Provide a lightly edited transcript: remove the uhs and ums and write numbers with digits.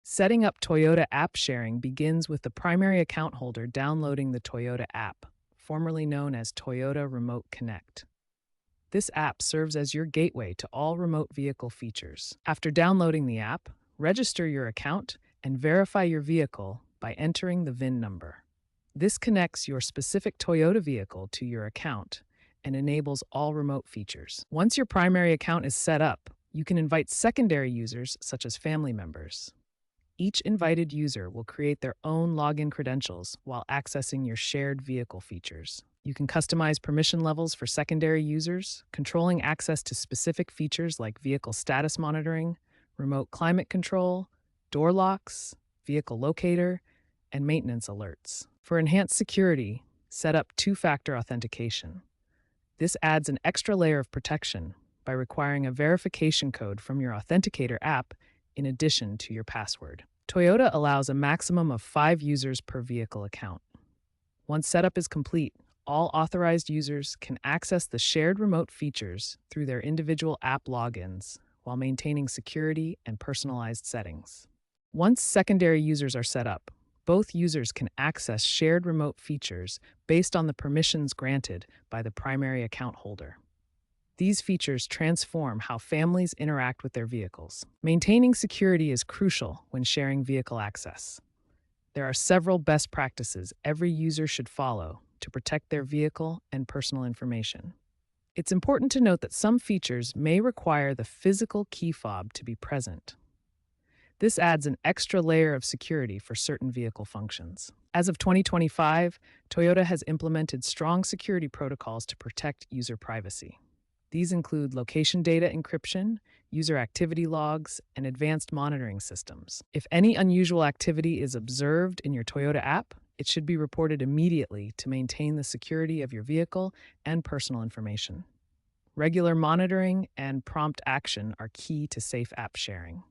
Setting up Toyota app sharing begins with the primary account holder downloading the Toyota app, formerly known as Toyota Remote Connect. This app serves as your gateway to all remote vehicle features. After downloading the app, register your account and verify your vehicle by entering the VIN number. This connects your specific Toyota vehicle to your account and enables all remote features. Once your primary account is set up, you can invite secondary users such as family members. Each invited user will create their own login credentials while accessing your shared vehicle features. You can customize permission levels for secondary users, controlling access to specific features like vehicle status monitoring, remote climate control, door locks, vehicle locator, and maintenance alerts. For enhanced security, set up two-factor authentication. This adds an extra layer of protection by requiring a verification code from your authenticator app in addition to your password. Toyota allows a maximum of 5 users per vehicle account. Once setup is complete, all authorized users can access the shared remote features through their individual app logins while maintaining security and personalized settings. Once secondary users are set up, both users can access shared remote features based on the permissions granted by the primary account holder. These features transform how families interact with their vehicles. Maintaining security is crucial when sharing vehicle access. There are several best practices every user should follow to protect their vehicle and personal information. It's important to note that some features may require the physical key fob to be present. This adds an extra layer of security for certain vehicle functions. As of 2025, Toyota has implemented strong security protocols to protect user privacy. These include location data encryption, user activity logs, and advanced monitoring systems. If any unusual activity is observed in your Toyota app, it should be reported immediately to maintain the security of your vehicle and personal information. Regular monitoring and prompt action are key to safe app sharing.